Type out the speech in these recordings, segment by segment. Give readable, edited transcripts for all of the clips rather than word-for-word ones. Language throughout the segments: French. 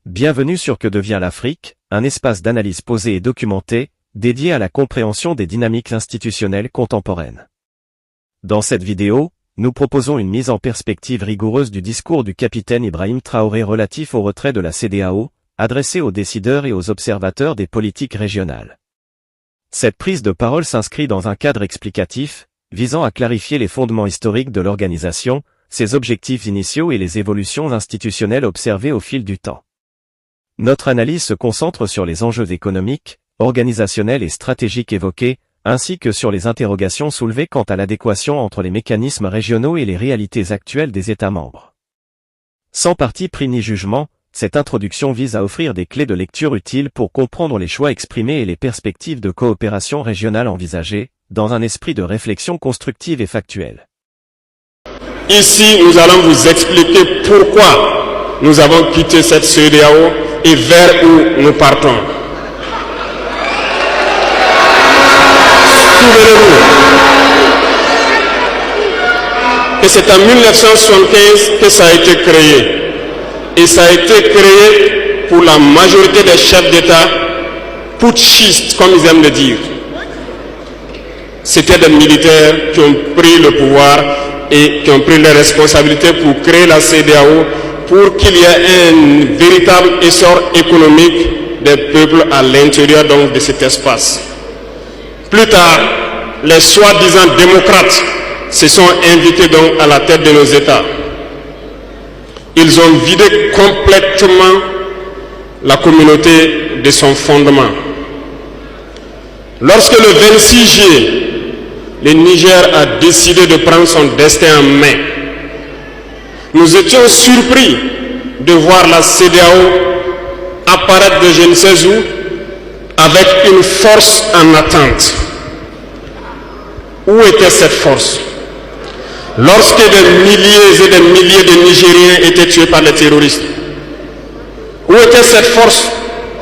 Bienvenue sur Que devient l'Afrique, un espace d'analyse posé et documenté, dédié à la compréhension des dynamiques institutionnelles contemporaines. Dans cette vidéo, nous proposons une mise en perspective rigoureuse du discours du capitaine Ibrahim Traoré relatif au retrait de la CEDEAO, adressé aux décideurs et aux observateurs des politiques régionales. Cette prise de parole s'inscrit dans un cadre explicatif, visant à clarifier les fondements historiques de l'organisation, ses objectifs initiaux et les évolutions institutionnelles observées au fil du temps. Notre analyse se concentre sur les enjeux économiques, organisationnels et stratégiques évoqués, ainsi que sur les interrogations soulevées quant à l'adéquation entre les mécanismes régionaux et les réalités actuelles des États membres. Sans parti pris ni jugement, cette introduction vise à offrir des clés de lecture utiles pour comprendre les choix exprimés et les perspectives de coopération régionale envisagées, dans un esprit de réflexion constructive et factuelle. Ici, nous allons vous expliquer pourquoi nous avons quitté cette CEDEAO et vers où nous partons. Souvenez-vous que c'est en 1975 que ça a été créé. Et ça a été créé pour la majorité des chefs d'État putschistes, comme ils aiment le dire. C'était des militaires qui ont pris le pouvoir et qui ont pris les responsabilités pour créer la CEDEAO, pour qu'il y ait un véritable essor économique des peuples à l'intérieur donc de cet espace. Plus tard, les soi-disant démocrates se sont invités donc à la tête de nos États. Ils ont vidé complètement la communauté de son fondement. Lorsque le 26 juillet, le Niger a décidé de prendre son destin en main, nous étions surpris de voir la CEDEAO apparaître de je ne sais où avec une force en attente. Où était cette force? Lorsque des milliers et des milliers de Nigériens étaient tués par les terroristes, où était cette force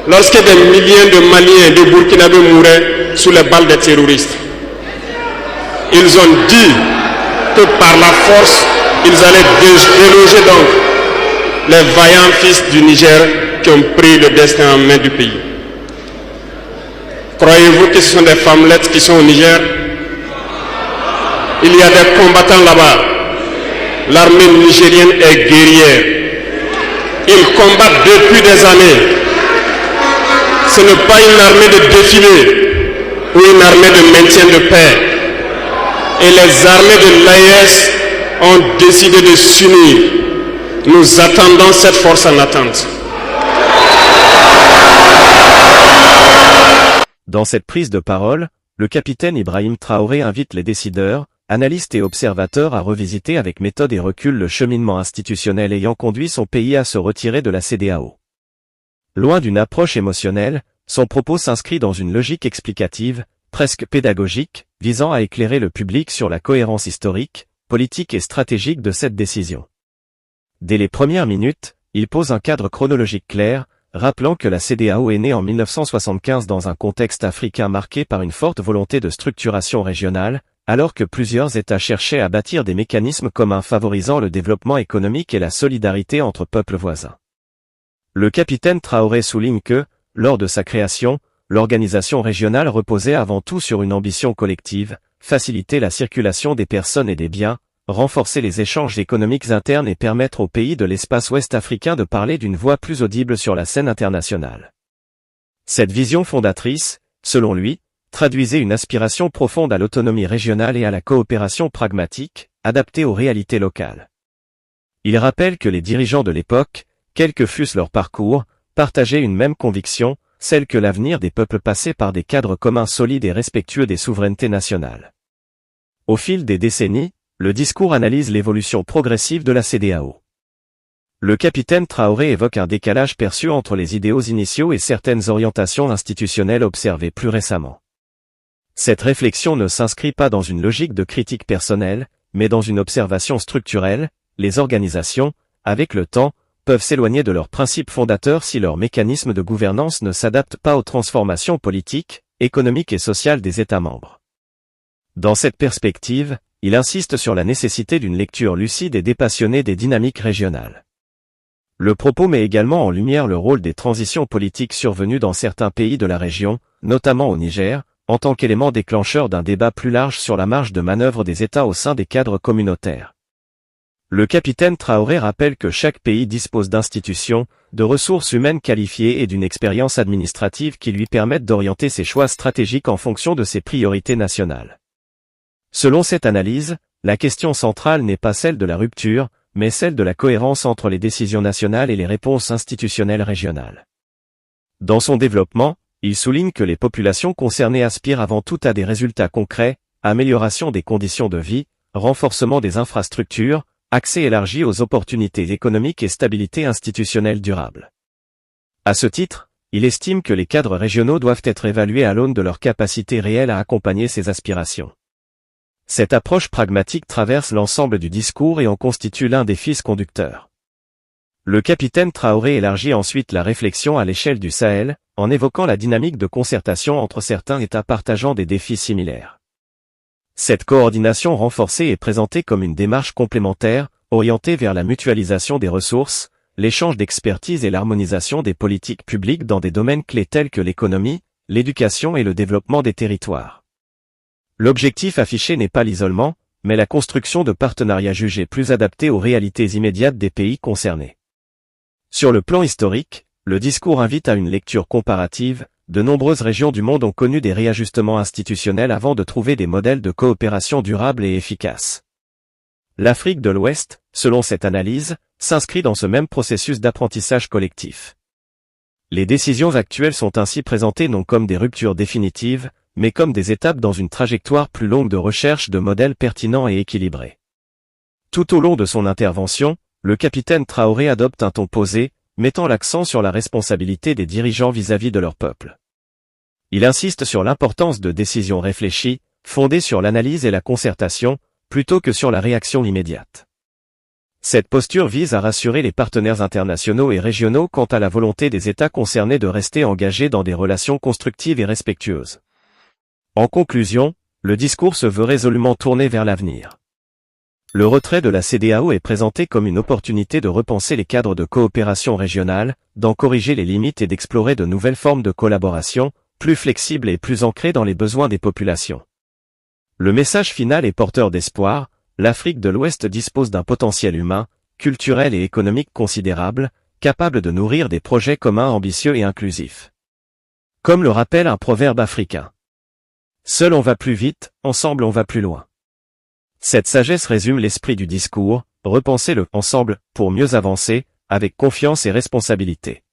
lorsque des milliers de Maliens et de Burkinabés mouraient sous les balles des terroristes? Ils ont dit que par la force, ils allaient déloger donc les vaillants fils du Niger qui ont pris le destin en main du pays. Croyez-vous que ce sont des femmelettes qui sont au Niger? Il y a des combattants là-bas. L'armée nigérienne est guerrière. Ils combattent depuis des années. Ce n'est pas une armée de défilé ou une armée de maintien de paix. Et les armées de l'AES ont décidé de s'unir. Nous attendons cette force en attente. Dans cette prise de parole, le capitaine Ibrahim Traoré invite les décideurs, analystes et observateurs à revisiter avec méthode et recul le cheminement institutionnel ayant conduit son pays à se retirer de la CEDEAO. Loin d'une approche émotionnelle, son propos s'inscrit dans une logique explicative, presque pédagogique, visant à éclairer le public sur la cohérence historique, politique et stratégique de cette décision. Dès les premières minutes, il pose un cadre chronologique clair, rappelant que la CEDEAO est née en 1975 dans un contexte africain marqué par une forte volonté de structuration régionale, alors que plusieurs États cherchaient à bâtir des mécanismes communs favorisant le développement économique et la solidarité entre peuples voisins. Le capitaine Traoré souligne que, lors de sa création, l'organisation régionale reposait avant tout sur une ambition collective, faciliter la circulation des personnes et des biens, renforcer les échanges économiques internes et permettre aux pays de l'espace ouest africain de parler d'une voix plus audible sur la scène internationale. Cette vision fondatrice, selon lui, traduisait une aspiration profonde à l'autonomie régionale et à la coopération pragmatique, adaptée aux réalités locales. Il rappelle que les dirigeants de l'époque, quels que fussent leurs parcours, partageaient une même conviction, celle que l'avenir des peuples passait par des cadres communs solides et respectueux des souverainetés nationales. Au fil des décennies, le discours analyse l'évolution progressive de la CEDEAO. Le capitaine Traoré évoque un décalage perçu entre les idéaux initiaux et certaines orientations institutionnelles observées plus récemment. Cette réflexion ne s'inscrit pas dans une logique de critique personnelle, mais dans une observation structurelle. Les organisations, avec le temps, peuvent s'éloigner de leurs principes fondateurs si leurs mécanismes de gouvernance ne s'adaptent pas aux transformations politiques, économiques et sociales des États membres. Dans cette perspective, il insiste sur la nécessité d'une lecture lucide et dépassionnée des dynamiques régionales. Le propos met également en lumière le rôle des transitions politiques survenues dans certains pays de la région, notamment au Niger, en tant qu'élément déclencheur d'un débat plus large sur la marge de manœuvre des États au sein des cadres communautaires. Le capitaine Traoré rappelle que chaque pays dispose d'institutions, de ressources humaines qualifiées et d'une expérience administrative qui lui permettent d'orienter ses choix stratégiques en fonction de ses priorités nationales. Selon cette analyse, la question centrale n'est pas celle de la rupture, mais celle de la cohérence entre les décisions nationales et les réponses institutionnelles régionales. Dans son développement, il souligne que les populations concernées aspirent avant tout à des résultats concrets, amélioration des conditions de vie, renforcement des infrastructures, accès élargi aux opportunités économiques et stabilité institutionnelle durable. À ce titre, il estime que les cadres régionaux doivent être évalués à l'aune de leur capacité réelle à accompagner ces aspirations. Cette approche pragmatique traverse l'ensemble du discours et en constitue l'un des fils conducteurs. Le capitaine Traoré élargit ensuite la réflexion à l'échelle du Sahel, en évoquant la dynamique de concertation entre certains États partageant des défis similaires. Cette coordination renforcée est présentée comme une démarche complémentaire, orientée vers la mutualisation des ressources, l'échange d'expertise et l'harmonisation des politiques publiques dans des domaines clés tels que l'économie, l'éducation et le développement des territoires. L'objectif affiché n'est pas l'isolement, mais la construction de partenariats jugés plus adaptés aux réalités immédiates des pays concernés. Sur le plan historique, le discours invite à une lecture comparative. De nombreuses régions du monde ont connu des réajustements institutionnels avant de trouver des modèles de coopération durables et efficaces. L'Afrique de l'Ouest, selon cette analyse, s'inscrit dans ce même processus d'apprentissage collectif. Les décisions actuelles sont ainsi présentées non comme des ruptures définitives, mais comme des étapes dans une trajectoire plus longue de recherche de modèles pertinents et équilibrés. Tout au long de son intervention, le capitaine Traoré adopte un ton posé, mettant l'accent sur la responsabilité des dirigeants vis-à-vis de leur peuple. Il insiste sur l'importance de décisions réfléchies, fondées sur l'analyse et la concertation, plutôt que sur la réaction immédiate. Cette posture vise à rassurer les partenaires internationaux et régionaux quant à la volonté des États concernés de rester engagés dans des relations constructives et respectueuses. En conclusion, le discours se veut résolument tourné vers l'avenir. Le retrait de la CEDEAO est présenté comme une opportunité de repenser les cadres de coopération régionale, d'en corriger les limites et d'explorer de nouvelles formes de collaboration, plus flexibles et plus ancrées dans les besoins des populations. Le message final est porteur d'espoir. L'Afrique de l'Ouest dispose d'un potentiel humain, culturel et économique considérable, capable de nourrir des projets communs ambitieux et inclusifs. Comme le rappelle un proverbe africain. Seul on va plus vite, ensemble on va plus loin. Cette sagesse résume l'esprit du discours, repenser le « ensemble » pour mieux avancer, avec confiance et responsabilité.